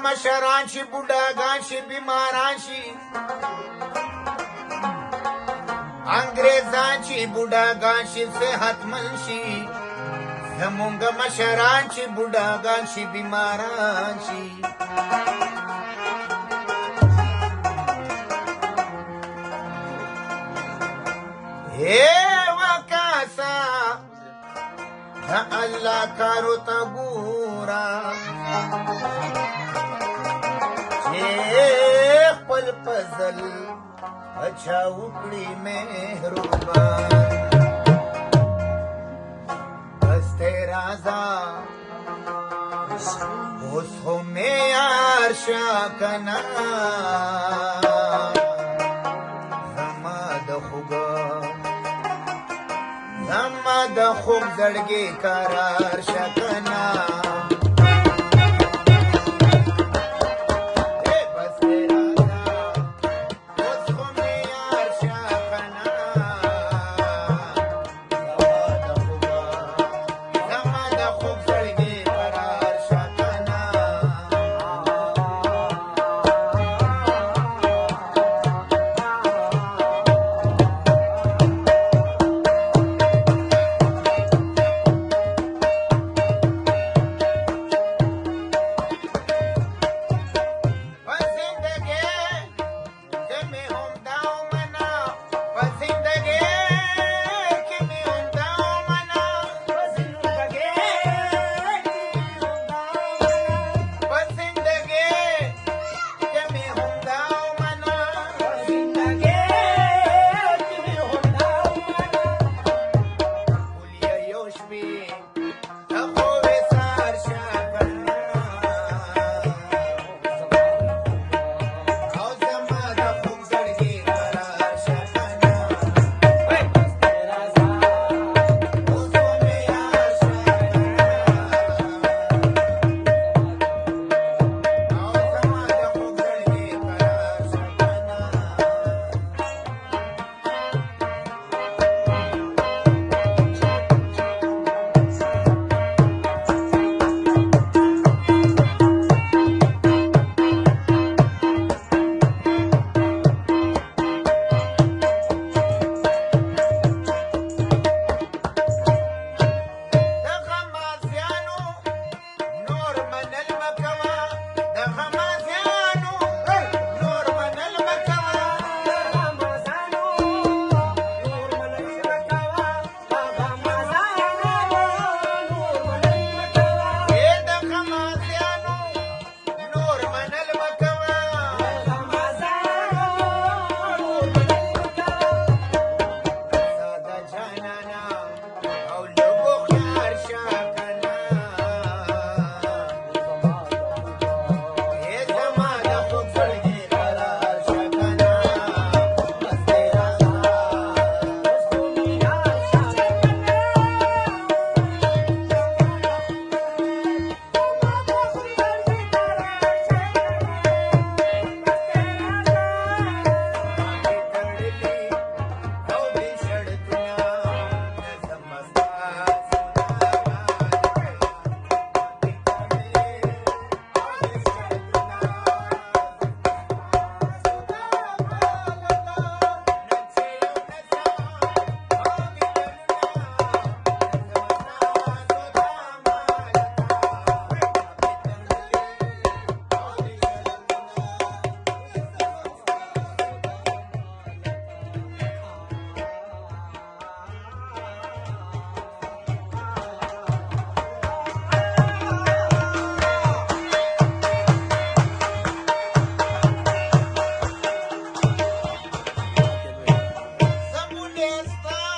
مشران شي بوډاګان شي بیماران شي انګریزان شي بوډاګان شي صحتمند شي زمونږ مشران شي بوډاګان شي بیماران شي اے وکاسا دا الله کارو تا ګورا چې خپل فضل اچھا وکړي مهربان بسته رازا اوس خو مې یار شا کنا زما د خوب زړګي قرار شکنا زما د خوب